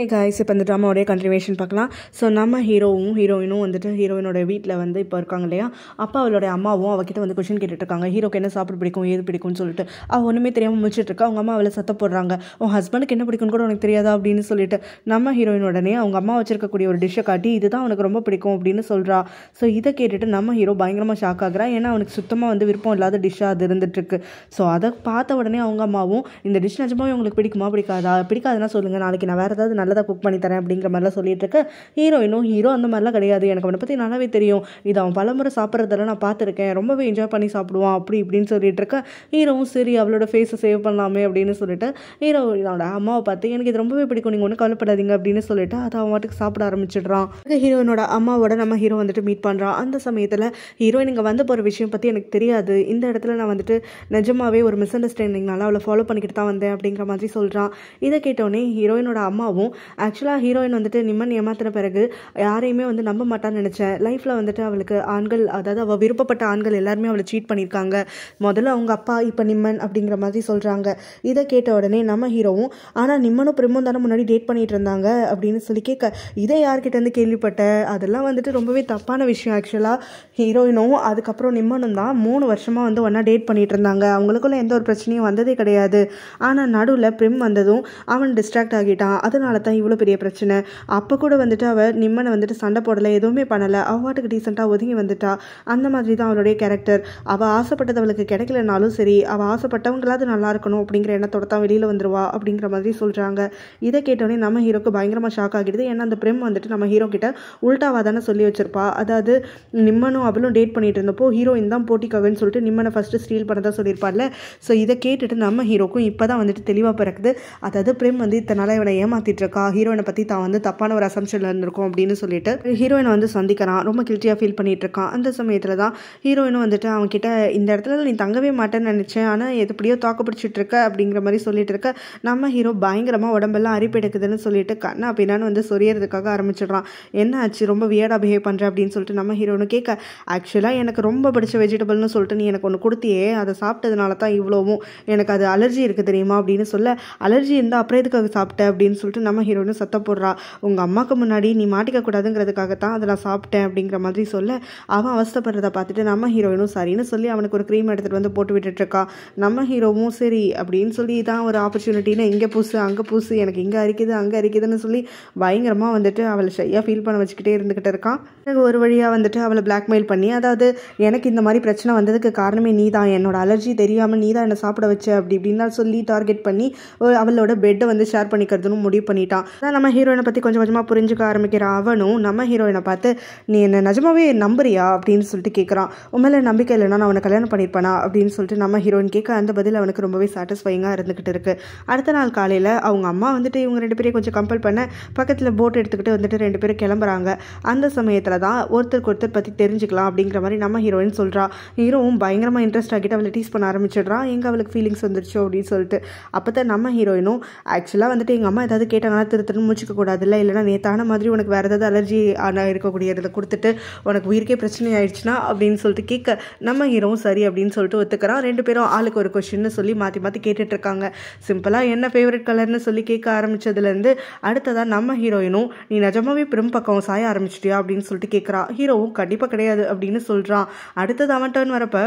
Hey guys, இப்போ இந்த ட்ராமாவோடைய continuation பார்க்கலாம். ஸோ நம்ம ஹீரோயினும் வந்துட்டு ஹீரோயினோட வீட்டில் வந்து இப்போ இருக்காங்க இல்லையா. அப்பா அவளுடைய அம்மாவும் அவகிட்ட வந்து கொஷின் கேட்டுட்ருக்காங்க. ஹீரோக்கு என்ன சாப்பிட பிடிக்கும், ஏது பிடிக்கும்னு சொல்லிட்டு. அவள் ஒன்றுமே தெரியாமல் முடிச்சுட்ருக்கா. அவங்க அம்மா அவளை சத்த போடுறாங்க. உன் ஹஸ்பண்டுக்கு என்ன பிடிக்கும்னு கூட உனக்கு தெரியாதா அப்படின்னு சொல்லிட்டு நம்ம ஹீரோயின் உடனே அவங்க அம்மா வச்சிருக்கக்கூடிய ஒரு டிஷ்ஷை காட்டி இதுதான் அவனுக்கு ரொம்ப பிடிக்கும் அப்படின்னு சொல்கிறா. ஸோ இதை கேட்டுட்டு நம்ம ஹீரோ பயங்கரமாக ஷாக் ஆகுறா. ஏன்னா அவனுக்கு சுத்தமாக வந்து விருப்பம் இல்லாத டிஷ்ஷாக அது இருந்துட்டுருக்கு. ஸோ அதை பார்த்த உடனே அவங்க அம்மாவும் இந்த டிஷ் நிஜமாவே உங்களுக்கு பிடிக்குமா பிடிக்காதா, பிடிக்காதுன்னா சொல்லுங்கள், நாளைக்கு நான் வேறு ஏதாவது நல்லதாக குக் பண்ணி தரேன் அப்படிங்கிற மாதிரிலாம் சொல்லிட்டு இருக்க. ஹீரோ அந்த மாதிரிலாம் கிடையாது, எனக்கு அவனை பற்றி நல்லாவே தெரியும், இது அவன் பலமுறை சாப்பிட்றதெல்லாம் நான் பார்த்துருக்கேன், ரொம்பவே என்ஜாய் பண்ணி சாப்பிடுவான் அப்படி இப்படின்னு சொல்லிட்டு இருக்க. ஹீரோவும் சரி அவளோட ஃபேஸை சேவ் பண்ணலாமே அப்படின்னு சொல்லிட்டு ஹீரோனோட அம்மாவை பார்த்து எனக்கு இது ரொம்பவே பிடிக்கும், நீங்கள் ஒன்றும் கவலைப்படாதீங்க அப்படின்னு சொல்லிட்டு அதை அவன் வாட்டுக்கு சாப்பிட ஆரம்பிச்சிடுறான். ஹீரோயினோட அம்மாவோட நம்ம ஹீரோ வந்துட்டு மீட் பண்ணுறான். அந்த சமயத்தில் ஹீரோயின் இங்கே வந்து போகிற விஷயம் பற்றி எனக்கு தெரியாது, இந்த இடத்துல நான் வந்துட்டு நிஜமாவே ஒரு மிஸ் அண்டர்ஸ்டாண்டிங்னால அவளை ஃபாலோ பண்ணிக்கிட்டு தான் வந்தேன் அப்படிங்கிற மாதிரி சொல்கிறான். இதை கேட்டோடனே ஹீரோயினோட அம்மாவும் ஆக்சுவலாக ஹீரோயின் வந்துட்டு நிம்மன் ஏமாத்தின பிறகு யாரையுமே வந்து நம்ப மாட்டான்னு நினச்சேன், லைஃப்பில் வந்துட்டு அவளுக்கு ஆண்கள், அதாவது அவள் விருப்பப்பட்ட ஆண்கள் எல்லாருமே அவளை சீட் பண்ணியிருக்காங்க, முதல்ல அவங்க அப்பா இப்போ நிம்மன் அப்படிங்கிற மாதிரி சொல்கிறாங்க. இதை கேட்ட உடனே நம்ம ஹீரோவும் ஆனால் நிம்மனும் பிரிமும் தானே முன்னாடி டேட் பண்ணிட்டு இருந்தாங்க அப்படின்னு சொல்லி கேட்க, இதை யார்கிட்ட வந்து கேள்விப்பட்டேன், அதெல்லாம் வந்துட்டு ரொம்பவே தப்பான விஷயம். ஆக்சுவலாக ஹீரோயினும் அதுக்கப்புறம் நிம்மனும் தான் 3 வருஷமாக வந்து ஒன்றா டேட் பண்ணிட்டு இருந்தாங்க, அவங்களுக்குள்ள எந்த ஒரு பிரச்சனையும் வந்ததே கிடையாது. ஆனால் நடுவில் பிரிம் வந்ததும் அவன் டிஸ்ட்ராக்ட் ஆகிட்டான், அதனால தான் இவ்வளோ பெரிய பிரச்சனை. அப்போ கூட வந்துட்டு அவள் நிம்மனை வந்துட்டு சண்டை போடலை, எதுவுமே பண்ணலை, அவ்வாட்டுக்கு டீசெண்டாக ஒதுங்கி வந்துட்டா. அந்த மாதிரி தான் அவளுடைய கேரக்டர். அவள் ஆசைப்பட்டது அவளுக்கு கிடைக்கலனாலும் சரி, அவள் ஆசைப்பட்டவங்களாவது நல்லா இருக்கணும் அப்படிங்கிற எண்ணத்தோட தான் வெளியில் வந்துருவா அப்படிங்கிற மாதிரி சொல்கிறாங்க. இதை கேட்டோடனே நம்ம ஹீரோக்கு பயங்கரமாக ஷாக் ஆகிடுது. ஏன்னா அந்த பிரிம் வந்துட்டு நம்ம ஹீரோ கிட்ட உல்டாவாக தானே சொல்லி வச்சிருப்பா. அதாவது நிம்மனும் அவளும் டேட் பண்ணிட்டு இருந்தப்போ ஹீரோயின் தான் போட்டிக்காகன்னு சொல்லிட்டு நிம்மனை ஃபஸ்ட்டு ஸ்டீல் பண்ணதா சொல்லியிருப்பார்ல. ஸோ இதை கேட்டுட்டு நம்ம ஹீரோக்கும் இப்போ தான் வந்துட்டு தெளிவாக பிறக்குது. அதாவது பிரிம் வந்து இத்தனை நாளாக இவனை ஏமாத்திட்டு இருக்கா, ஹீரோயினை பற்றி தான் வந்து தப்பான ஒரு அசம்ஷனில் இருந்திருக்கும் அப்படின்னு சொல்லிட்டு ஹீரோயினை வந்து சந்திக்கிறான். ரொம்ப கில்ட்டியாக ஃபீல் பண்ணிட்டு இருக்கான். அந்த சமயத்தில் தான் ஹீரோயினும் வந்துட்டு அவன்கிட்ட இந்த இடத்துல நீ தங்கவே மாட்டேன்னு நினச்சேன், ஆனால் எப்படியோ தாக்கு பிடிச்சிட்டு இருக்க அப்படிங்கிற மாதிரி சொல்லிட்டு இருக்க. நம்ம ஹீரோ பயங்கரமாக உடம்பெல்லாம் அரிப்பு எடுக்குதுன்னு சொல்லிட்டு கண்ணா பின்னான்னு வந்து சொரியறதுக்காக ஆரம்பிச்சிடுறான். என்ன ஆச்சு, ரொம்ப வியர்டாக பிஹேவ் பண்ணுற அப்படின்னு சொல்லிட்டு நம்ம ஹீரோனு கேட்க, ஆக்சுவலாக எனக்கு ரொம்ப பிடிச்ச வெஜிடபிள்னு சொல்லிட்டு நீ எனக்கு ஒன்று கொடுத்தியே, அதை சாப்பிட்டதுனால தான் இவ்வளோவும், எனக்கு அது அலர்ஜி இருக்குது தெரியுமா அப்படின்னு சொல்ல, அலர்ஜி இருந்தால் அப்புறம் எதுக்காக சாப்பிட்டேன் அப்படின்னு சொல்லிட்டு நம்ம ஹீரோனு சத்த போடுறா. உங்கள் அம்மாவுக்கு முன்னாடி நீ மாட்டிக்க கூடாதுங்கிறதுக்காகத்தான் அதை நான் சாப்பிட்டேன் அப்படிங்கிற மாதிரி சொல்ல, அவன் அவஸ்தப்படுறதை பார்த்துட்டு நம்ம ஹீரோயினும் சரின்னு சொல்லி அவனுக்கு ஒரு க்ரீம் எடுத்துகிட்டு வந்து போட்டு விட்டுட்ருக்கா. நம்ம ஹீரோவும் சரி அப்படின்னு சொல்லி தான் ஒரு ஆப்பர்ச்சுனிட்டின்னு இங்கே பூசு அங்கே பூசு, எனக்கு இங்கே அரிக்குது அங்கே அரிக்குதுன்னு சொல்லி பயங்கரமாக வந்துட்டு அவளை ஷையாக ஃபீல் பண்ண வச்சுக்கிட்டே இருந்துக்கிட்டு இருக்கான். எனக்கு ஒரு வழியாக வந்துட்டு அவளை பிளாக்மெயில் பண்ணி, அதாவது எனக்கு இந்த மாதிரி பிரச்சனை வந்ததுக்கு காரணமே நீ தான், என்னோட அலர்ஜி தெரியாமல் நீ தான் என்னை சாப்பிட வச்ச அப்படி இப்படின்னா சொல்லி டார்கெட் பண்ணி அவளோட பெட்டை வந்து ஷேர் பண்ணிக்கிறதுன்னு முடிவு பண்ணிட்டான். அதான் நம்ம ஹீரோயினை பற்றி கொஞ்சம் கொஞ்சமாக புரிஞ்சுக்க ஆரம்பிக்கிறான். அவனும் நம்ம ஹீரோயினை பார்த்து நீ என்ன நிஜமாவே நம்புறியா அப்படின்னு சொல்லிட்டு கேட்குறான். உண்மையில நம்பிக்கை இல்லைனா நான் அவனை கல்யாணம் பண்ணியிருப்பானா அப்படின்னு சொல்லிட்டு நம்ம ஹீரோயின் கேட்க, அந்த பதில் அவனுக்கு ரொம்பவே சாட்டிஸ்ஃபைங்காக இருந்துகிட்டு இருக்கு. அடுத்த நாள் காலையில் அவங்க அம்மா வந்துட்டு இவங்க 2 பேரையும் கொஞ்சம் கம்பல் பண்ண பக்கத்தில் போட் எடுத்துக்கிட்டு வந்துட்டு 2 பேரும் கிளம்புறாங்க. அந்த சமயத்தில் தான் ஒருத்தருக்கு ஒருத்தர் பற்றி தெரிஞ்சுக்கலாம் அப்படிங்கிற மாதிரி நம்ம ஹீரோயின் சொல்கிறா. ஹீரோவும் பயங்கரமாக இன்ட்ரெஸ்ட் ஆகிட்டு அவளை டீஸ் பண்ண ஆரம்பிச்சிடுறான். எங்கே அவளுக்கு ஃபீலிங்ஸ் வந்துருச்சோ அப்படின்னு சொல்லிட்டு. அப்போ தான் நம்ம ஹீரோயினும் ஆக்சுவலாக வந்துட்டு எங்கள் அம்மா ஏதாவது கேட்டாங்கன்னா திருத்தன்னு முடிச்சிக்க கூடாதுல்ல, இல்லைனா நேத்தான மாதிரி உனக்கு வேறு ஏதாவது அலர்ஜி இருக்கக்கூடியதை கொடுத்துட்டு உனக்கு உயிருக்கே பிரச்சனை ஆயிடுச்சுன்னா அப்படின்னு சொல்லிட்டு கேட்க, நம்ம ஹீரோவும் சரி அப்படின்னு சொல்லிட்டு ஒத்துக்கிறான். 2 பேரும் ஆளுக்கு ஒரு கொஸ்டின்னு சொல்லி மாற்றி மாற்றி கேட்டுட்ருக்காங்க. சிம்பிளாக என்ன ஃபேவரட் கலர்னு சொல்லி கேட்க ஆரம்பித்ததுலேருந்து அடுத்ததாக நம்ம ஹீரோயினும் நீ நிஜமாவே பிரிம் பக்கம் சாய ஆரம்பிச்சிட்டியா அப்படின்னு சொல்லிட்டு கேட்குறா. ஹீரோவும் கண்டிப்பாக கிடையாது அப்படின்னு சொல்கிறான். அடுத்தது அவன் டர்ன் வரப்போ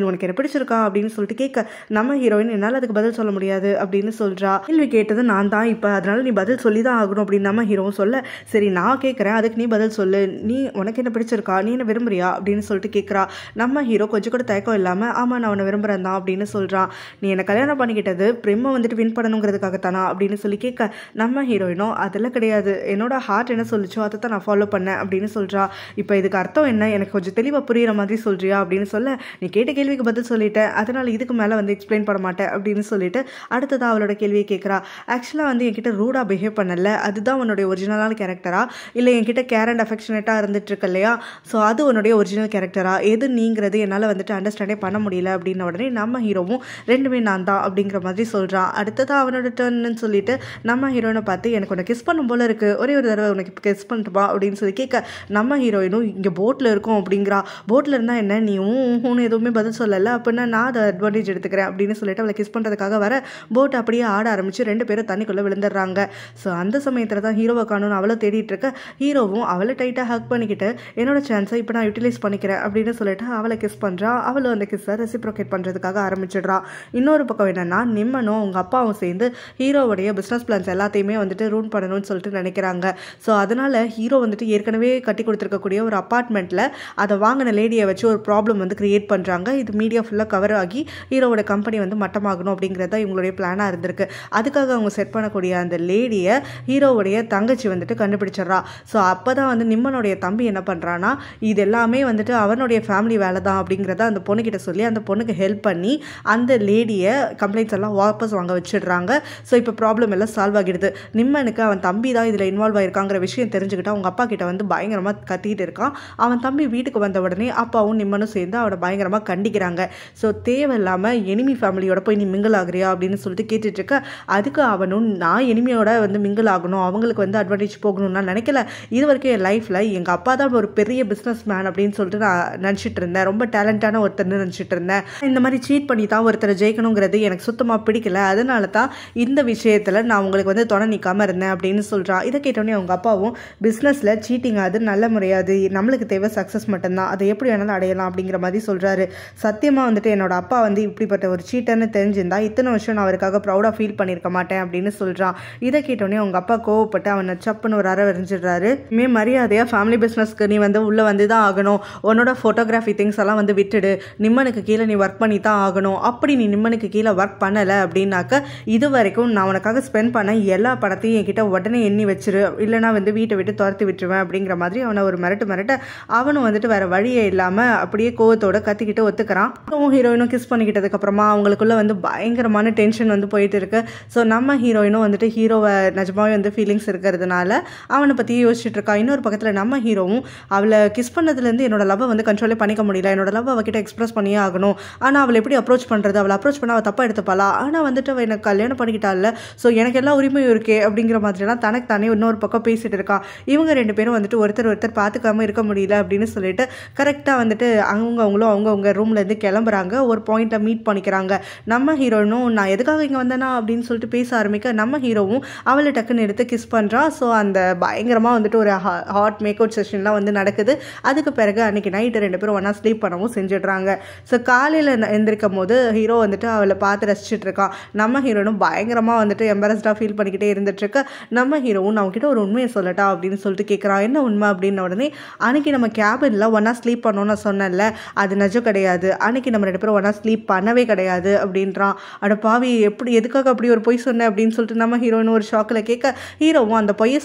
உனக்கு என்ன பிடிச்சிருக்கா அப்படின்னு சொல்லிட்டு கேட்க, நம்ம ஹீரோயின் என்னால் அதுக்கு பதில் சொல்ல முடியாது அப்படின்னு சொல்கிறா. கேள்வி கேட்டது நான் தான் இப்போ, அதனால நீ பதில் சொல்லி தான் ஆகணும் அப்படின்னு நம்ம ஹீரோவும் சொல்ல, சரி நான் கேட்குறேன் அதுக்கு நீ பதில் சொல்லு, நீ உனக்கு என்ன பிடிச்சிருக்கா, நீ என்ன விரும்புறியா அப்படின்னு சொல்லிட்டு கேட்குறா. நம்ம ஹீரோ கொஞ்சம் கூட தயக்கம் இல்லாமல் ஆமாம் நான் அவனை விரும்புகிறேன் தான் அப்படின்னு சொல்கிறான். நீ என்னை கல்யாணம் பண்ணிக்கிட்டது பிரிம்மை வந்துட்டு வின் பண்ணணுங்கிறதுக்காகத்தானா அப்படின்னு சொல்லி கேட்க, நம்ம ஹீரோயினோ அதெல்லாம் கிடையாது, என்னோட ஹார்ட் என்ன சொல்லிச்சோ அதை தான் நான் ஃபாலோ பண்ணேன் அப்படின்னு சொல்கிறா. இப்போ இதுக்கு அர்த்தம் என்ன, எனக்கு கொஞ்சம் தெளிவாக புரிகிற மாதிரி சொல்கிறியா அப்படின்னு சொல்ல, நீ கேட்ட கேள்விக்கு பதில் சொல்லிட்டேன், அதனால் இதுக்கு மேலே வந்து எக்ஸ்பிளைன் பண்ண மாட்டேன் அப்படின்னு சொல்லிட்டு அடுத்ததாக அவளோட கேள்வியை கேட்குறா. ஆக்சுவலாக வந்து என்கிட்ட ரூடாக பிஹேவ் பண்ணல, அதுதான் உன்னுடைய ஒரிஜினலான கேரக்டரா, இல்லை என்கிட்ட கேர் அண்ட் அஃபெக்ஷனேட்டாக இருந்துட்டு இருக்கு இல்லையா, ஸோ அது உன்னுடைய ஒரிஜினல் கேரக்டரா, எது நீங்கிறது என்னால் வந்துட்டு அண்டர்ஸ்டாண்டே பண்ண முடியல அப்படின்ன உடனே நம்ம ஹீரோவும் ரெண்டுமே நான் தான் அப்படிங்கிற மாதிரி சொல்கிறான். அடுத்ததாக அவனோட டர்ன்னு சொல்லிட்டு நம்ம ஹீரோயினை பார்த்து எனக்கு உனக்கு கிஸ் பண்ணும் போல இருக்குது, ஒரே ஒரு தடவை உனக்கு கிஸ் பண்ணிட்டுப்பா அப்படின்னு சொல்லி கேட்க, நம்ம ஹீரோயினும் இங்கே போட்டில் இருக்கும் அப்படிங்கிறா. போட்டில் இருந்தால் என்ன நீ ஊன்னு எதுவுமே பதில் சொல்லலை, அப்படின்னா நான் அதை அட்வான்டேஜ் எடுத்துக்கிறேன் அப்படின்னு சொல்லிட்டு அவளை கிஸ் பண்ணுறதுக்காக வர போட் அப்படியே ஆட ஆரம்பித்து 2 பேரும் தண்ணிக்குள்ளே விழுந்துடுறாங்க. ஸோ அந்த சமயத்தில் தான் ஹீரோவை காணும்னு அவளை தேடிட்டு இருக்க ஹீரோவும் அவளை டைட்டாக ஹக் பண்ணிக்கிட்டு என்னோட சான்ஸை இப்போ நான் யூட்டிலைஸ் பண்ணிக்கிறேன் அப்படின்னு சொல்லிட்டு அவளை கிஸ் பண்ணுறா. அவளும் அந்த கிஸ்ஸை ரெசிப்ரோகேட் பண்ணுறதுக்காக ஆரம்பிச்சிடுறா. இன்னொரு பக்கம் என்னன்னா நிம்மனும் அவங்க அப்பாவும் சேர்ந்து ஹீரோவுடைய பிஸ்னஸ் பிளான்ஸ் எல்லாத்தையுமே வந்துட்டு ரூன் பண்ணணும்னு சொல்லிட்டு நினைக்கிறாங்க. ஸோ அதனால ஹீரோ வந்துட்டு ஏற்கனவே கட்டி கொடுத்துருக்கக்கூடிய ஒரு அப்பார்ட்மெண்ட்டில் அதை வாங்கின லேடியை வச்சு ஒரு ப்ராப்ளம் வந்து கிரியேட் பண்ணுறாங்க. இது மீடியா ஃபுல்லாக கவர் ஆகி ஹீரோவோட கம்பெனி வந்து மட்டமாகணும் அப்படிங்கிறது தான் இவங்களுடைய பிளானாக இருந்திருக்கு. அதுக்காக அவங்க செட் பண்ணக்கூடிய அந்த லேடியை ஹீரோவுடைய தங்கச்சி வந்துட்டு கண்டுபிடிச்சிட்றா. ஸோ அப்போ தான் வந்து நிம்மனுடைய தம்பி என்ன பண்ணுறான்னா இது எல்லாமே வந்துட்டு அவனுடைய ஃபேமிலி வேலை தான் அப்படிங்கிறத அந்த பொண்ணுக்கிட்ட சொல்லி அந்த பொண்ணுக்கு ஹெல்ப் பண்ணி அந்த லேடியை கம்ப்ளைண்ட்ஸ் எல்லாம் வாபஸ் வாங்க வச்சிடுறாங்க. ஸோ இப்போ ப்ராப்ளம் எல்லாம் சால்வ் ஆகிடுது. நிம்மனுக்கு அவன் தம்பி தான் இதில் இன்வால்வ் ஆகிருக்காங்கிற விஷயம் தெரிஞ்சுக்கிட்டு அவங்க அப்பா கிட்ட வந்து பயங்கரமாக கத்திட்டு இருக்கான். அவன் தம்பி வீட்டுக்கு வந்த உடனே அப்பாவும் நிம்மனும் சேர்ந்து அவனை பயங்கரமாக கண்டிக்கிறாங்க. ஸோ தேவையில்லாமல் எனிமி ஃபேமிலியோட போய் நீ மிங்கிள் ஆகுறியா அப்படின்னு சொல்லிட்டு கேட்டுட்டு இருக்க. அதுக்கு அவனும் நான் எனிமியோட வந்து மிங்கிள் ஆகணும், அவங்களுக்கு வந்து அட்வான்டேஜ் போகணும்னு நான் நினைக்கல. இது வரைக்கும் என் லைஃப்பில் எங்கள் அப்பா தான் ஒரு பெரிய பிஸ்னஸ் மேன் அப்படின்னு சொல்லிட்டு நான் நினச்சிட்டு இருந்தேன். ரொம்ப டேலண்டான ஒருத்தர்னு நினச்சிட்டு இருந்தேன். இந்த மாதிரி சீட் பண்ணி தான் ஒருத்தரை ஜெயிக்கணுங்கிறது எனக்கு சுத்தமாக பிடிக்கல. அதனால தான் இந்த விஷயத்தில் நான் உங்களுக்கு வந்து துணை நிற்காமல் இருந்தேன் அப்படின்னு சொல்கிறான். இதை கேட்டோடனே அவங்க அப்பாவும் பிஸ்னஸில் சீட்டிங் அது நல்ல முறையாது, நம்மளுக்கு தேவை சக்ஸஸ் மட்டும்தான், அதை எப்படி வேணாலும் அடையலாம் அப்படிங்கிற மாதிரி சொல்கிறாரு. சத்தியமாக வந்துட்டு என்னோட அப்பா வந்து இப்படிப்பட்ட ஒரு சீட்டர்னு தெரிஞ்சிருந்தா இத்தனை வருஷம் நான் அவருக்காக ப்ரௌடாக ஃபீல் பண்ணியிருக்க மாட்டேன் அப்படின்னு சொல்கிறான். இதை கேட்டோடனே அவங்க அப்பா கோவப்பட்டு அவனை சப்புன்னு ஒரு அறை வரைஞ்சிடுறாரு. மரியாதையாக ஃபேமிலி பிஸ்னஸ்க்கு நீ வந்து உள்ளே வந்து தான் ஆகணும், உன்னோட ஃபோட்டோகிராஃபி திங்ஸ் எல்லாம் வந்து விட்டுடு, நிம்மனுக்கு கீழே நீ ஒர்க் பண்ணி தான் ஆகணும். அப்படி நீ நிம்மனுக்கு கீழே ஒர்க் பண்ணலை அப்படின்னாக்க இது வரைக்கும் நான் உனக்காக ஸ்பெண்ட் பண்ண எல்லா பணத்தையும் என்கிட்ட உடனே எண்ணி வச்சிரு, இல்லைனா வந்து வீட்டை விட்டு துரத்தி விட்டுருவேன் அப்படிங்கிற மாதிரி அவனை ஒரு மிரட்ட அவனும் வந்துட்டு வேற வழியே இல்லாமல் அப்படியே கோவத்தோட கத்திக்கிட்டு ஒத்துக்கிறான். ஹீரோயினும் கிஸ் பண்ணிக்கிட்டதுக்கு அப்புறமா அவங்களுக்குள்ள வந்து பயங்கரமான டென்ஷன் வந்து போயிட்டு இருக்கு. ஸோ நம்ம ஹீரோயினும் வந்துட்டு ஹீரோவை நிஜமாவே வந்து ஃபீலிங்ஸ் இருக்கிறதுனால அவனை பற்றி யோசிச்சுட்டு இருக்கா. இன்னொரு பக்கத்தில் நம்ம ஹீரோவும் அவளை கிஸ் பண்ணதுலேருந்து என்னோட லவ்வை வந்து கண்ட்ரோலே பண்ணிக்க முடியல, என்னோட லவ் அவகிட்ட எக்ஸ்பிரஸ் பண்ணியே ஆகணும். ஆனால் அவளை எப்படி அப்ரோச் பண்ணுறது, அவளை அப்ரோச் பண்ண அவள் தப்பாக எடுத்துப்பாளா, ஆனால் வந்துட்டு அவள் எனக்கு கல்யாணம் பண்ணிக்கிட்டால, ஸோ எனக்கு எல்லா உரிமையும் இருக்கே அப்படிங்கிற மாதிரிலாம் தனக்கு தானே இன்னொரு பக்கம் பேசிட்டு இருக்கா. இவங்க ரெண்டு பேரும் வந்துட்டு ஒருத்தர் பார்த்துக்காம இருக்க முடியல அப்படின்னு சொல்லிட்டு கரெக்டாக வந்துட்டு அவங்கவுங்க ரூம்லேருந்து கிளம்புறாங்க. ஒரு பாயிண்ட்டை மீட் பண்ணிக்கிறாங்க. நம்ம ஹீரோனும் நான் எதுக்காக இங்கே வந்தேனா அப்படின்னு சொல்லிட்டு பேச ஆரம்பிக்க நம்ம ஹீரோவும் அவளை டக்குன்னு எடுத்து கிஸ் பண்ணுறா. ஸோ அந்த பயங்கரமாக வந்துட்டு ஒரு ஹாட் மேக் அவுட் செஷன்லாம் வந்து நடக்குது. அதுக்கு பிறகு அன்றைக்கி நைட்டு ரெண்டு பேரும் ஒன்றா ஸ்லீப் பண்ணவும் செஞ்சிடுறாங்க. ஸோ காலையில் எந்திரிக்கும் போது ஹீரோ வந்துட்டு அவளை பார்த்து ரசிச்சுட்டு இருக்கான். நம்ம ஹீரோனும் பயங்கரமாக வந்துட்டு எம்பரஸ்டாக ஃபீல் பண்ணிக்கிட்டே இருந்துட்டுருக்க. நம்ம ஹீரோவும் நான் அவங்ககிட்ட ஒரு உண்மையை சொல்லட்டா அப்படின்னு சொல்லிட்டு கேட்குறான். என்ன உண்மை அப்படின்ன உடனே அன்றைக்கி நம்ம கேபினில் ஒன்றா ஸ்லீப் பண்ணோன்னு சொன்னேன்ல, அது நிஜம் கிடையாது, அன்றைக்கி நம்ம ரெண்டு பேரும் ஒன்றா ஸ்லீப் பண்ணவே கிடையாது அப்படின்றான். அட பாவி, எதுக்காக அப்படி ஒரு பொய் சொன்னேன் அப்படின்னு சொல்லிட்டு நம்ம ஹீரோயின் ஒரு ஷாக்கில் கேட்க ஹீரோவும் அந்த பொய்யை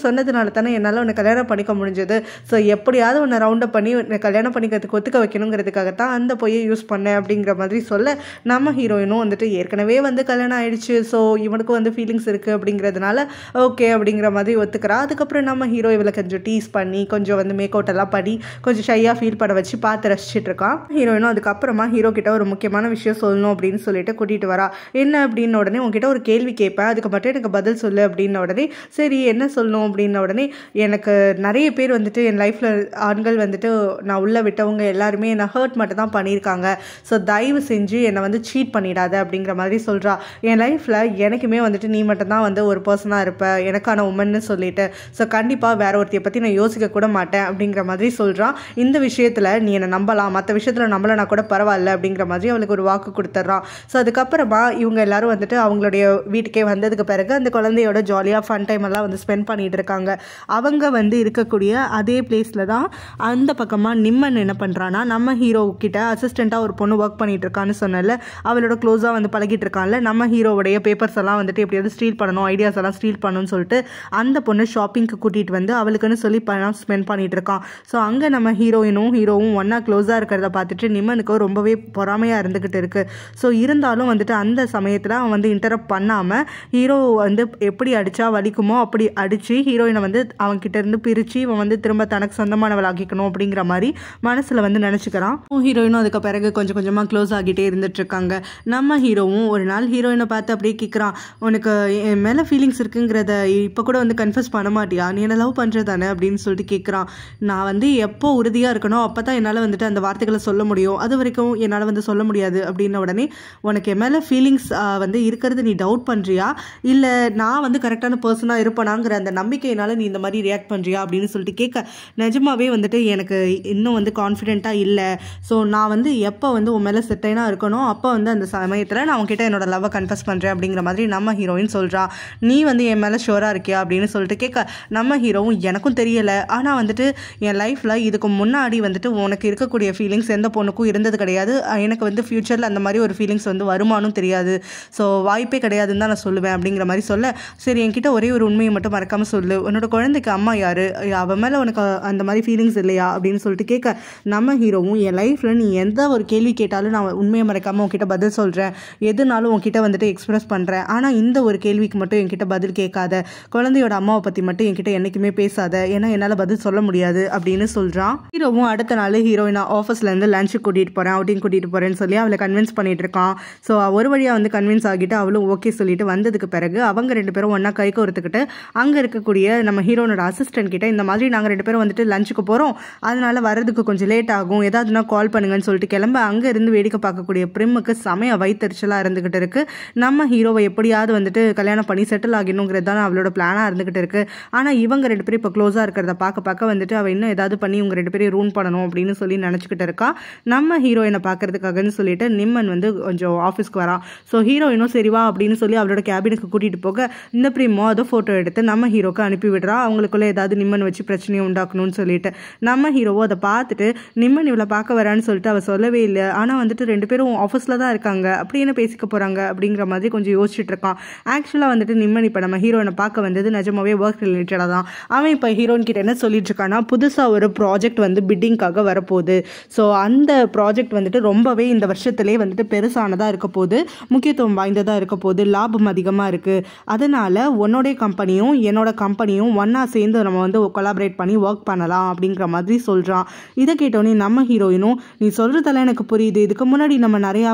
சொன்னதுனால தானே என்னால் உன்னை கல்யாணம் பண்ணிக்க முடிஞ்சது, ஸோ எப்படியாவது உன்னை ரவுண்டப் பண்ணி உன்னை கல்யாணம் பண்ணிக்கிறதுக்கு ஒத்துக்க வைக்கணுங்கிறதுக்காகத்தான் அந்த பொய்யை யூஸ் பண்ணேன் அப்படிங்கிற மாதிரி சொல்ல நம்ம ஹீரோயினும் வந்துட்டு ஏற்கனவே வந்து கல்யாணம் ஆயிடுச்சு, ஸோ இவனுக்கும் வந்து ஃபீலிங்ஸ் இருக்குது அப்படிங்கிறதுனால ஓகே அப்படிங்கிற மாதிரி ஒத்துக்கிறா. அதுக்கப்புறம் நம்ம ஹீரோ இவளை கொஞ்சம் டீஸ் பண்ணி கொஞ்சம் வந்து மேக் அவுட் எல்லாம் பண்ணி கொஞ்சம் ஷையாக ஃபீல் பண்ண வச்சு பார்த்து ரசிச்சுட்டு இருக்கான். ஹீரோயினும் அதுக்கப்புறமா ஹீரோ கிட்ட ஒரு முக்கியமான விஷயம் சொல்லணும் அப்படின்னு சொல்லிட்டு கூட்டிகிட்டு வரா. என்ன அப்படின்னு உடனே உங்ககிட்ட ஒரு கேள்வி கேட்பேன், அதுக்கு மட்டும் எனக்கு பதில் சொல்லு அப்படின்ன உடனே சரி என்ன சொல்லணும் அப்படின்ன உடனே எனக்கு நிறைய பேர் வந்துட்டு என் லைஃப்பில் ஆண்கள் வந்துட்டு நான் உள்ளே விட்டவங்க எல்லாருமே என்னை ஹர்ட் மட்டும் தான் பண்ணியிருக்காங்க, ஸோ தயவு செஞ்சு என்னை வந்து சீட் பண்ணிடாத அப்படிங்கிற மாதிரி சொல்கிறா. என் லைஃப்பில் எனக்குமே வந்துட்டு நீ மட்டும்தான் வந்து ஒரு பர்சனாக இருப்ப, எனக்கான உமன்னு சொல்லிட்டு, ஸோ கண்டிப்பாக வேற ஒருத்தையை பற்றி நான் யோசிக்க கூட மாட்டேன் அப்படிங்கிற மாதிரி சொல்கிறான். இந்த விஷயத்தில் நீ என்னை நம்பலாம், மற்ற விஷயத்தில் நம்பலைனா கூட பரவாயில்ல அப்படிங்கிற மாதிரி அவளுக்கு ஒரு வாக்கு கொடுத்துட்றான். ஸோ அதுக்கப்புறமா இவங்க எல்லாரும் வந்துட்டு அவங்களுடைய வீட்டுக்கே வந்ததுக்கு பிறகு அந்த குழந்தையோட ஜாலியாக ஃபன் டைம் எல்லாம் வந்து ஸ்பெண்ட் பண்ணிட்டு இருக்காங்க. அவங்க வந்து இருக்கக்கூடிய அதே பிளேஸில் தான் அந்த பக்கமாக நிம்மன் என்ன பண்ணுறான்னா நம்ம ஹீரோ கிட்ட அசிஸ்டண்ட்டாக ஒரு பொண்ணு ஒர்க் பண்ணிட்டு இருக்கான்னு சொன்னல, அவளோட க்ளோஸாக வந்து பழகிட்டு இருக்கான்ல, நம்ம ஹீரோவுடைய பேப்பர்ஸ் எல்லாம் வந்துட்டு எப்படியாவது ஸ்டீல் பண்ணணும், ஐடியாஸ் எல்லாம் ஸ்டீல் பண்ணணும்னு சொல்லிட்டு அந்த பொண்ணு ஷாப்பிங்க்கு கூட்டிகிட்டு வந்து அவளுக்குன்னு சொல்லி பணம் ஸ்பெண்ட் பண்ணிட்டு இருக்கான். ஸோ அங்கே நம்ம ஹீரோவும் ஒன்றா க்ளோஸாக இருக்கிறத பார்த்துட்டு நிம்மனுக்கு ரொம்பவே பொறாமையாக இருந்துக்கிட்டு இருக்கு. ஸோ இருந்தாலும் வந்துட்டு அந்த சமயத்தில் அவன் வந்து இன்டரப்ட் பண்ணாமல் ஹீரோ வந்து எப்படி அடித்தா வலிக்குமோ அப்படி அடித்து ஹீரோயினை வந்து அவன்கிட்ட இருந்து பிரித்து இவன் வந்து திரும்ப தனக்கு சொந்தமானவளாக்கிக்கணும் அப்படிங்கிற மாதிரி மனசில் வந்து நினச்சிக்கிறான். ஹீரோயினும் அதுக்கு பிறகு கொஞ்சம் கொஞ்சமாக க்ளோஸ் ஆகிட்டே இருந்துட்டுருக்காங்க. நம்ம ஹீரோவும் ஒரு நாள் ஹீரோயினை பார்த்து அப்படியே கேட்குறான், உனக்கு என் மேலே ஃபீலிங்ஸ் இருக்குங்கிறத இப்போ கூட வந்து கன்ஃபஸ் பண்ண மாட்டியா, நீ என்ன லவ் பண்ணுறதானே அப்படின்னு சொல்லிட்டு கேட்குறான். நான் வந்து எப்போ உறுதியாக இருக்கணும் அப்போ தான் என்னால் வந்துட்டு அந்த வார்த்தைகளை சொல்ல முடியும், அது வரைக்கும் என்னால் வந்து சொல்ல முடியாது அப்படின்ன உடனே உனக்கு என் மேலே ஃபீலிங்ஸ் வந்து இருக்கிறது நீ டவுட் பண்ணுறியா, இல்லை நான் வந்து கரெக்டாக கரெக்டான பர்சனாக இருப்பானாங்கிற அந்த நம்பிக்கையினால நீ இந்த மாதிரி ரியாக்ட் பண்ணுறியா அப்படின்னு சொல்லிட்டு கேட்க, நிஜமாவே வந்துட்டு எனக்கு இன்னும் வந்து கான்ஃபிடென்ட்டாக இல்லை. ஸோ நான் வந்து எப்போ வந்து உன் மேலே செட்டைனாக இருக்கணும் அப்போ வந்து அந்த சமயத்தில் நான் உன்கிட்ட என்னோட லவ்வை கன்ஃபஸ் பண்ணுறேன் அப்படிங்கிற மாதிரி நம்ம ஹீரோயின் சொல்கிறா. நீ வந்து என் மேலே ஷோராக இருக்கியா அப்படின்னு சொல்லிட்டு கேட்க, நம்ம ஹீரோவும் எனக்கும் தெரியலை, ஆனால் வந்துட்டு என் லைஃப்பில் இதுக்கு முன்னாடி வந்துட்டு உனக்கு இருக்கக்கூடிய ஃபீலிங்ஸ் எந்த பொண்ணுக்கும் இருந்தது கிடையாது. எனக்கு வந்து ஃப்யூச்சரில் அந்த மாதிரி ஒரு ஃபீலிங்ஸ் வந்து வருமானம் தெரியாது. ஸோ வாய்ப்பே கிடையாதுன்னு தான் நான் சொல்லுவேன் அப்படிங்கிற மாதிரி சொல்ல, சரி என்கிட்ட ஒரே ஒரு உண்மையை மட்டும் மறக்காமல் சொல்லு, உன்னோட குழந்தைக்கு அம்மா யார், அவன் மேலே உனக்கு அந்த மாதிரி ஃபீலிங்ஸ் இல்லையா அப்படின்னு சொல்லிட்டு கேட்க, நம்ம ஹீரோவும் என் லைஃப்பில் நீ எந்த ஒரு கேள்வி கேட்டாலும் நான் உண்மையை மறக்காமல் உன்கிட்ட பதில் சொல்கிறேன், எதுனாலும் உன்கிட்ட வந்துட்டு எக்ஸ்பிரஸ் பண்ணுறேன், ஆனால் இந்த ஒரு கேள்விக்கு மட்டும் என்கிட்ட பதில் கேட்காத, குழந்தையோட அம்மாவை பற்றி மட்டும் என்கிட்ட என்றைக்குமே பேசாத, ஏன்னா என்னால் பதில் சொல்ல முடியாது அப்படின்னு சொல்கிறான். ஹீரோவும் அடுத்த நாள் ஹீரோயினா ஆஃபீஸ்லேருந்து லஞ்சுக்கு கூட்டிகிட்டு போகிறேன், அவுட்டிங் கூட்டிகிட்டு போகிறேன்னு சொல்லி அவளை கன்வின்ஸ் பண்ணிட்டு இருக்கான். ஸோ ஒரு வழியாக வந்து கன்வின்ஸ் ஆகிட்டு அவளும் ஓகே சொல்லிட்டு வந்ததுக்கு பிறகு அவங்க 2 பேரும் ஒன்றா கை கோர்த்துக்கிட்டு அங்கே இருக்கக்கூடிய நம்ம ஹீரோனோட அசிஸ்டன்ட் கிட்ட, இந்த மாதிரி நாங்கள் 2 பேரும் வந்துட்டு லஞ்சுக்கு போகிறோம், அதனால வரதுக்கு கொஞ்சம் லேட் ஆகும், ஏதாவதுனா கால் பண்ணுங்கன்னு சொல்லிட்டு கிளம்ப அங்கே இருந்து வேடிக்கை பார்க்கக்கூடிய பிரிம்முக்கு சமய வயிற்றுச்சலாக இருந்துகிட்டு இருக்கு. நம்ம ஹீரோவை எப்படியாவது வந்துட்டு கல்யாணம் பண்ணி செட்டில் ஆகணுங்கிறது தான் அவளோட பிளானாக இருந்துகிட்டு இருக்கு. ஆனால் இவங்க 2 பேரும் இப்போ க்ளோஸாக இருக்கிறத பார்க்க வந்துட்டு அவள் இன்னும் ஏதாவது பண்ணி இவங்க 2 பேரும் ரூன் பண்ணணும் அப்படின்னு சொல்லி நினச்சிக்கிட்டு இருக்கா. நம்ம ஹீரோயினை பார்க்கறதுக்காகன்னு சொல்லிட்டு நிம்மன் வந்து கொஞ்சம் ஆஃபீஸ்க்கு வரான். ஸோ ஹீரோயினும் சரிவா அப்படின்னு சொல்லி அவளோட கேபினுக்கு கூட்டிகிட்டு போக, இந்த பிரிமோ அதை ஃபோட்டோ எடுத்து நம்ம ஹீரோக்கு அனுப்பி விடுறா, அவங்களுக்குள்ள ஏதாவது நிம்மன் வச்சு பிரச்சனையை உண்டாக்கணும்னு சொல்லிட்டு. நம்ம ஹீரோவோ அதை பார்த்துட்டு நிம்மன் இவளை பார்க்க வரான்னு சொல்லிட்டு அவள் சொல்லவே இல்லை, ஆனால் வந்துட்டு 2 பேரும் ஆஃபீஸில் தான் இருக்காங்க, அப்படி என்ன பேசிக்க போகிறாங்க அப்படிங்கிற மாதிரி கொஞ்சம் யோசிச்சுட்டு இருக்கான். ஆக்சுவலாக வந்துட்டு நிம்மன் இப்போ நம்ம ஹீரோயினை பார்க்க வந்தது நிஜமாவே ஒர்க் ரிலேட்டடாக தான். அவன் இப்போ ஹீரோயின் கிட்ட என்ன சொல்லிட்டு இருக்கான்னா, புதுசாக ஒரு ப்ராஜெக்ட் வந்து பிட்டிங்காக வரப்போகுது. ஸோ அந்த ப்ராஜெக்ட் வந்துட்டு ரொம்பவே இந்த வருஷத்துலேயே வந்துட்டு பெருசானதாக இருக்க போகுது, முக்கியத்துவம் வாய்ந்ததாக இருக்க போகுது, லாபம் அதிகமாக இருக்குது, அதனால் உன்னோடைய கம்பெனியும் என்னோட கம்பெனியும் ஒன்றா சேர்ந்து நம்ம வந்து கொலாபரேட் பண்ணி ஒர்க் பண்ணலாம் அப்படிங்கிற மாதிரி சொல்கிறான். இதை கேட்டோன்னே நம்ம ஹீரோயினும், நீ சொல்கிறதெல்லாம் எனக்கு புரியுது, இதுக்கு முன்னாடி நம்ம நிறையா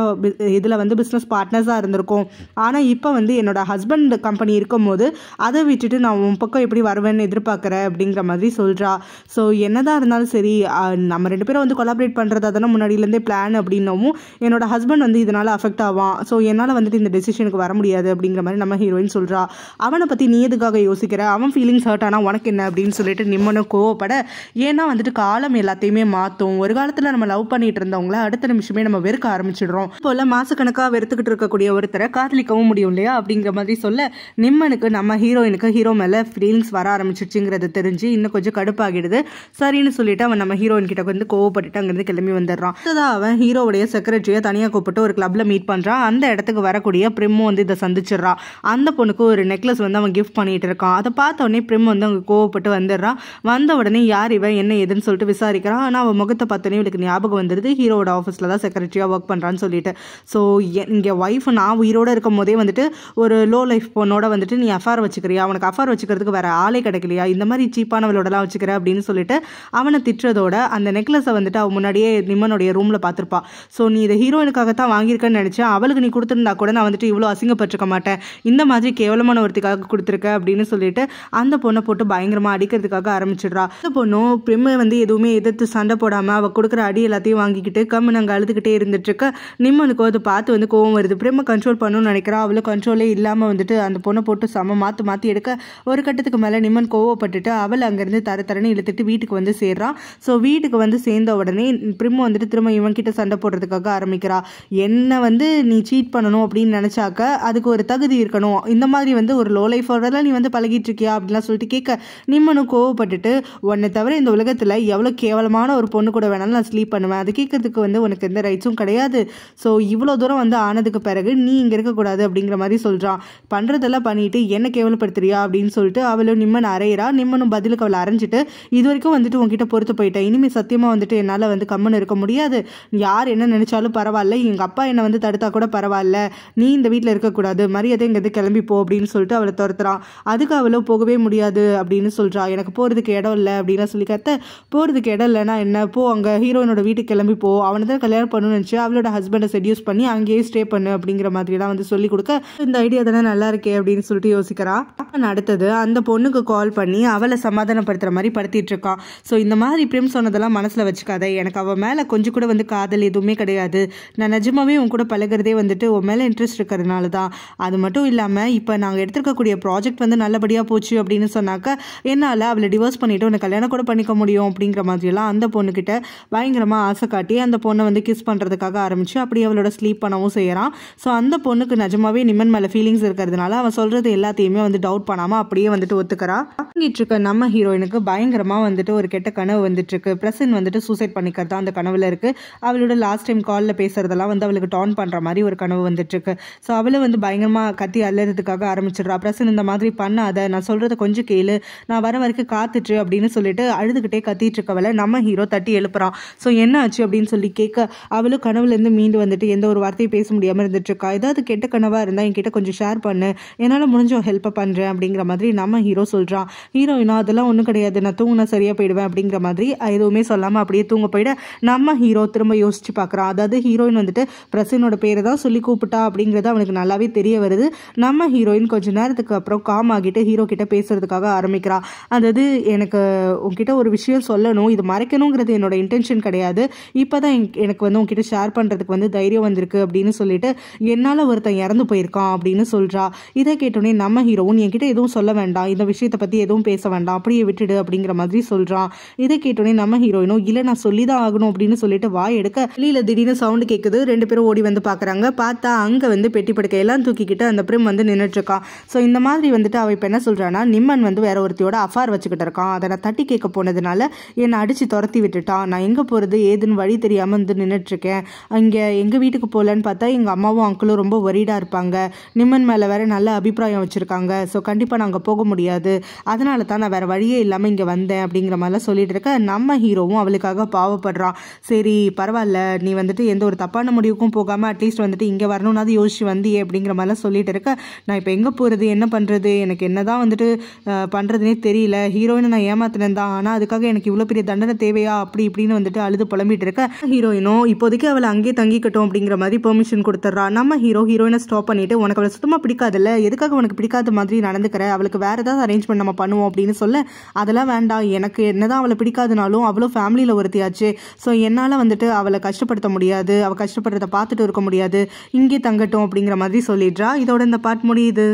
இதில் வந்து பிஸ்னஸ் பார்ட்னர்ஸாக இருந்திருக்கோம், ஆனால் இப்போ வந்து என்னோட ஹஸ்பண்ட் கம்பெனி இருக்கும் போது அதை விட்டுட்டு நான் உன் பக்கம் எப்படி வருவேன்னு எதிர்பார்க்குறேன் அப்படிங்கிற மாதிரி சொல்கிறா. ஸோ என்னதான் இருந்தாலும் சரி, நம்ம 2 பேரும் வந்து கொலாபரேட் பண்ணுறதா தானே முன்னாடியிலேருந்தே பிளான் அப்படின்னவும் என்னோட ஹஸ்பண்ட் வந்து இதனால் அஃபெக்ட் ஆவான், ஸோ என்னால் வந்துட்டு இந்த டெசிஷனுக்கு வர முடியாது அப்படிங்கிற மாதிரி நம்ம ஹீரோயின் சொல்கிறா. அவனை பற்றி நீ எதுக்காக யோசிக்கிற, அவன் ஃபீலிங்ஸ் ஹர்ட் ஆனால் உனக்கு என்ன அப்படின்னு சொல்லிட்டு நிம்மனும் கோவப்பட, ஏன்னா வந்துட்டு காலம் எல்லாத்தையுமே மாற்றும், ஒரு காலத்தில் நம்ம லவ் பண்ணிட்டு இருந்தவங்கள அடுத்த நிமிஷமே நம்ம வெறுக்க ஆரம்பிச்சிடுறோம், போல் மாசக்கணக்காக வெறுத்துக்கிட்டு இருக்கக்கூடிய ஒருத்தரை காதலிக்கவும் முடியும் இல்லையா அப்படிங்கிற மாதிரி சொல்ல, நிம்மனுக்கு நம்ம ஹீரோயினுக்கு ஹீரோ மேலே ஃபீலிங்ஸ் வர ஆரம்பிச்சிருச்சுங்கிறது தெரிஞ்சு இன்னும் கொஞ்சம் கடுப்பாகிடுது. சரின்னு சொல்லிட்டு அவன் நம்ம ஹீரோயின் கிட்ட வந்து கோவப்பட்டுட்டு அங்கேருந்து கிளம்பி வந்துடுறான். அதுதான் அவன் ஹீரோவுடைய செக்ரட்டரியை தனியாக கூப்பிட்டு ஒரு கிளப்ல மீட் பண்ணுறான். அந்த இடத்துக்கு வரக்கூடிய பிரிம்மும் வந்து இதை சந்திச்சிடறான். அந்த பொண்ணுக்கு ஒரு நெக்லஸ் வந்து அவன் கிஃப்ட் பண்ணிட்டு இருக்கான். அதை பார்த்த உடனே பிரிம் வந்து அவங்க கோவப்பட்டு வந்துடுறான். வந்த உடனே யார் இவன் என்ன ஏதுன்னு சொல்லிட்டு விசாரிக்கிறான். ஆனால் அவன் முகத்தை பார்த்தோன்னே இவளுக்கு ஞாபகம் வந்துடுது, ஹீரோட ஆஃபீஸில் தான் செக்ரட்டரியாக ஒர்க் பண்ணுறான்னு சொல்லிட்டு. ஸோ இங்கே ஒய்ஃப் நான் உயிரோடு இருக்கும் போதே வந்துட்டு ஒரு லோ லைஃப் பொண்ணோட வந்துட்டு நீ அஃபேர் வச்சுக்கிறியா, அவனுக்கு அஃபேர் வச்சுக்கிறதுக்கு வேற ஆளே கிடைக்கலையா, இந்த மாதிரி சீப்பானவளோடலாம் வச்சுக்கிற அப்படின்னு சொல்லிட்டு அவனை திட்டுறதோட அந்த நெக்லஸை வந்துட்டு அவன் முன்னாடியே நிம்மனுடைய ரூமில் பார்த்துருப்பா. ஸோ நீ இதை ஹீரோயினுக்காகத்தான் வாங்கியிருக்கேன்னு நினச்சேன், அவளுக்கு நீ கொடுத்துருந்தா கூட நான் வந்துட்டு இவ்வளோ அசிங்கப்பட்டிருக்க மாட்டேன், இந்த மாதிரி கேவலமான ஒருத்திக்காக கொடுத்துருக்க அப்படின்னு சொல்லிட்டு அந்த பொண்ணை போட்டு பயங்கரமாக அடிக்கிறதுக்காக ஆரம்பிச்சிடுறா. அந்த பொண்ணும் பிரிம்மை வந்து எதுவுமே எதிர்த்து சண்டை போடாமல் அவள் கொடுக்குற அடி எல்லாத்தையும் வாங்கிக்கிட்டு கம்மு நாங்கள் அழுதுகிட்டே இருந்துட்டுருக்க. நிம்மனுக்கு அதை பார்த்து வந்து கோவம் வருது. பிரிம்மை கண்ட்ரோல் பண்ணணும்னு நினைக்கிறா, அவளும் கண்ட்ரோலே இல்லாமல் வந்துட்டு அந்த பொண்ணை போட்டு செம்ம மாற்றி எடுக்க ஒரு கட்டத்துக்கு மேலே நிம்மன் கோவப்பட்டுட்டு அவள் அங்கேருந்து தரன்னு இழுத்துட்டு வீட்டுக்கு வந்து சேர்றான். ஸோ வீட்டுக்கு வந்து சேர்ந்த உடனே பிரிம்மை வந்துட்டு திரும்ப இவன்கிட்ட சண்டை போடுறதுக்காக ஆரம்பிக்கிறா. என்ன வந்து நீ சீட் பண்ணணும் அப்படின்னு நினச்சாக்க அதுக்கு ஒரு தகுதி இருக்கணும், இந்த மாதிரி வந்து ஒரு லோ லைஃபோடலாம் நீ வந்து பழகிட்டு இருக்கியா அப்படின்லாம் சொல்லிட்டு கேட்க, நிம்மனும் கோவப்பட்டுட்டு உன்னை தவிர இந்த உலகத்தில் எவ்வளோ கேவலமான ஒரு பொண்ணு கூட வேணாலும் நான் ஸ்லீப் பண்ணுவேன், அது கேட்கறதுக்கு வந்து உனக்கு எந்த ரைட்ஸும் கிடையாது, ஸோ இவ்வளோ தூரம் வந்து ஆனதுக்கு பிறகு நீ இங்கே இருக்கக்கூடாது அப்படிங்கிற மாதிரி சொல்கிறான். பண்ணுறதெல்லாம் பண்ணிட்டு என்ன கேவலப்படுத்துறியா அப்படின்னு சொல்லிட்டு அவளும் நிம்மன் அரைகிறா. நிம்மனும் பதிலுக்கு அவளை அரைஞ்சிட்டு, இது வரைக்கும் வந்துட்டு உங்ககிட்ட பொறுத்து போயிட்டேன், இனிமேல் சத்தியமாக வந்துட்டு என்னால் வந்து கம்மன் இருக்க முடியாது, யார் என்ன நினைச்சாலும் பரவாயில்ல, எங்கள் அப்பா என்னை வந்து தடுத்தா கூட பரவாயில்ல, நீ இந்த வீட்டில் இருக்கக்கூடாது, மரியாதை இங்கேருந்து கிளம்பி போ அப்படின்னு சொல்லிட்டு அவளை துரத்துறான். அதுக்கு அவளோ போகவே முடியாது அப்படின்னு சொல்கிறா. எனக்கு போகிறதுக்கு இடம் இல்லை அப்படின்னு சொல்லி கத்த, போகிறதுக்கு இடம் இல்லைன்னா என்ன, போ அங்கே ஹீரோயினோட வீட்டுக்கு கிளம்பி போ, அவனை தான் கல்யாணம் பண்ணணும்னு நினச்சி அவளோட ஹஸ்பண்டை செடியூஸ் பண்ணி அங்கேயே ஸ்டே பண்ணு அப்படிங்கிற மாதிரிலாம் வந்து சொல்லி கொடுக்க, இந்த ஐடியா தானே நல்லா இருக்கே அப்படின்னு சொல்லிட்டு யோசிக்கிறா. அடுத்தது அந்த பொண்ணுக்கு கால் பண்ணி அவளை சமாதானப்படுத்துகிற மாதிரி படுத்திட்டு இருக்கான். ஸோ இந்த மாதிரி பிரிம் சொன்னதெல்லாம் மனசில் வச்சுக்காத, எனக்கு அவள் மேலே கொஞ்சம் கூட வந்து காதல் எதுவுமே கிடையாது, நான் நிஜமாவே உன் கூட பழகிறதே வந்துட்டு உன் மேலே இன்ட்ரெஸ்ட் இருக்கிறதுனால தான், அது மட்டும் இல்லாமல் இப்போ நாங்கள் எடுத்துருக்க இருக்கக்கூடிய ப்ராஜெக்ட் வந்து நல்லபடியாக போச்சு அப்படின்னு சொன்னாக்க என்னால் அவளை டிவோர்ஸ் பண்ணிவிட்டு உன்னை கல்யாணம் கூட பண்ணிக்க முடியும் அப்படிங்கிற மாதிரியெல்லாம் அந்த பொண்ணுக்கிட்ட பயங்கரமாக ஆசை காட்டி அந்த பொண்ணை வந்து கிஸ் பண்ணுறதுக்காக ஆரம்பித்து அப்படி அவளோட ஸ்லீப் பண்ணவும் செய்கிறான். ஸோ அந்த பொண்ணுக்கு நிஜமாவே நிம்மன் மேலே ஃபீலிங்ஸ் இருக்கிறதுனால அவன் சொல்கிறது எல்லாத்தையுமே வந்து டவுட் பண்ணாமல் அப்படியே வந்துட்டு ஒத்துக்கிறா. தூங்கிட்டு இருக்க நம்ம ஹீரோயினுக்கு பயங்கரமாக வந்துட்டு ஒரு கெட்ட கனவு வந்துட்டு இருக்கு. பிரசன் வந்துட்டு சூசைட் பண்ணிக்கிறதா அந்த கனவுல இருக்கு. அவளோட லாஸ்ட் டைம் காலில் பேசுறதெல்லாம் வந்து அவளுக்கு டான் பண்ணுற மாதிரி ஒரு கனவு வந்துட்டு இருக்கு. ஸோ அவளை வந்து பயங்கரமாக கத்தி அள்ளறதுக்காக ஆரம்பிச்சிடுறா. பிரசன் இந்த மாதிரி பண்ணாத, நான் சொல்கிறத கொஞ்சம் கேளு, நான் வர வரைக்கும் காத்துட்டு அப்படின்னு சொல்லிட்டு அழுதுகிட்டே கத்திட்டு இருக்கவளை நம்ம ஹீரோ தட்டி எழுப்புறான். ஸோ என்ன ஆச்சு அப்படின்னு சொல்லி கேட்க அவளும் கனவுலேருந்து மீண்டு வந்துட்டு எந்த ஒரு வார்த்தையும் பேச முடியாமல் இருந்துட்டு இருக்கா. ஏதாவது கெட்ட கனவாக இருந்தால் என்கிட்ட கொஞ்சம் ஷேர் பண்ணு, என்னால் முடிஞ்ச ஹெல்ப்பை பண்ணுறேன் அப்படிங்கிற மாதிரி நம்ம ஹீரோ சொல்கிறான். ஹீரோயினா அதெல்லாம் ஒன்றும் கிடையாது, நான் தூங்கினா சரியாக போயிடுவேன் அப்படிங்கிற மாதிரி எதுவுமே சொல்லாமல் அப்படியே தூங்க போயிட நம்ம ஹீரோ திரும்ப யோசிச்சு பார்க்குறான். அதாவது ஹீரோயின் வந்துட்டு பிரசனோட பேரை தான் சொல்லி கூப்பிட்டா அப்படிங்கிறது அவனுக்கு நல்லாவே தெரிய வருது. நம்ம ஹீரோயின் கொஞ்ச நேரத்துக்கு அப்புறம் காம் ஆகிட்டு ஹீரோ கிட்ட பேசுறதுக்காக ஆரம்பிக்கிறா. அதாவது எனக்கு உங்ககிட்ட ஒரு விஷயம் சொல்லணும், இது மறைக்கணுங்கிறது என்னோட இன்டென்ஷன் கிடையாது, இப்போதான் எனக்கு வந்து உங்ககிட்ட ஷேர் பண்ணுறதுக்கு வந்து தைரியம் வந்திருக்கு அப்படின்னு சொல்லிட்டு என்னால் ஒருத்தன் இறந்து போயிருக்கான் அப்படின்னு சொல்கிறா. இதை கேட்டோடனே நம்ம ஹீரோவும் என்கிட்ட எதுவும் சொல்ல வேண்டாம், இந்த விஷயத்தை பற்றி எதுவும் பேச வேண்டாம், அப்படியே விட்டுடு அப்படிங்கிற மாதிரி சொல்கிறான். இதை கேட்டோடனே நம்ம ஹீரோயினும் இல்லை நான் சொல்லி தான் ஆகணும் அப்படின்னு சொல்லிட்டு வாய் எடுக்க வெளியில் திடீர்னு சவுண்டு கேட்குது. 2 பேரும் ஓடி வந்து பார்க்குறாங்க. பார்த்தா அங்கே வந்து பெட்டி படுக்கையெல்லாம் தூக்கிக்கிட்டு அந்த பிரிம் வந்து நின்றுட்டுருக்கான். ஸோ இந்த மாதிரி வந்துட்டு அவள் இப்போ என்ன சொல்கிறான்னா, நிம்மன் வந்து வேற ஒருத்தியோட அஃபார் வச்சுக்கிட்டு இருக்கான், அதை நான் தட்டி கேட்க போனதுனால என்னை அடித்து துரத்தி விட்டுட்டான், நான் எங்கே போகிறது ஏதுன்னு வழி தெரியாமல் வந்து நின்றுட்டுருக்கேன். இங்கே எங்கள் வீட்டுக்கு போகலன்னு பார்த்தா எங்கள் அம்மாவும் அங்கிளும் ரொம்ப ஒரீடாக இருப்பாங்க, நிம்மன் மேலே வேற நல்ல அபிப்பிராயம் வச்சுருக்காங்க, ஸோ கண்டிப்பாக நான் அங்கே போக முடியாது, அதனால தான் நான் வேறு வழியே இல்லாமல் இங்கே வந்தேன் அப்படிங்கிற மாதிரிலாம் சொல்லிட்டு இருக்க நம்ம ஹீரோவும் அவளுக்காக பாவப்படுறான். சரி பரவாயில்ல, நீ வந்துட்டு எந்த ஒரு தப்பான முடிவுக்கும் போகாமல் அட்லீஸ்ட் வந்துட்டு இங்கே வரணும்னாது யோசிச்சு வந்தியே அப்படிங்கிற மாதிரிலாம் சொல்லிட்டு இருக்க, நான் இப்போ எங்கே போகிறது என்ன பண்ணுறது, எனக்கு என்ன தான் வந்துட்டு பண்ணுறதுனே தெரியல, ஹீரோயினை நான் ஏமாத்தினேன் தான், ஆனால் அதுக்காக எனக்கு இவ்வளோ பெரிய தண்டனை தேவையா அப்படி இப்படின்னு வந்துட்டு அழுது புலம்பிட்டு இருக்க ஹீரோயினும் இப்போதைக்கு அவளை அங்கேயே தங்கிக்கட்டும் அப்படிங்கிற மாதிரி பெர்மிஷன் கொடுத்துட்றா. நம்ம ஹீரோயினை ஸ்டாப் பண்ணிட்டு உனக்கு அவளை சுத்தமாக பிடிக்காதுல்ல, எதுக்காக உனக்கு பிடிக்காத மாதிரி நடந்துக்கிற, அவளுக்கு வேற ஏதாவது அரேஞ்ச்மெண்ட் நம்ம பண்ணுவோம் அப்படின்னு சொல்ல, அதெல்லாம் வேண்டாம், எனக்கு என்னதான் அவளை பிடிக்காதுனாலும் அவ்வளோ ஃபேமிலியில் ஒருத்தியாச்சு, ஸோ என்னால் வந்துட்டு அவளை கஷ்டப்படுத்த முடியாது, அவள் கஷ்டப்படுறத பார்த்துட்டு இருக்க முடியாது, இங்கே தங்கட்டும் அப்படிங்கிற மாதிரி சொல்லிடுறா. இதோட இந்த பார்ட் முடியுது.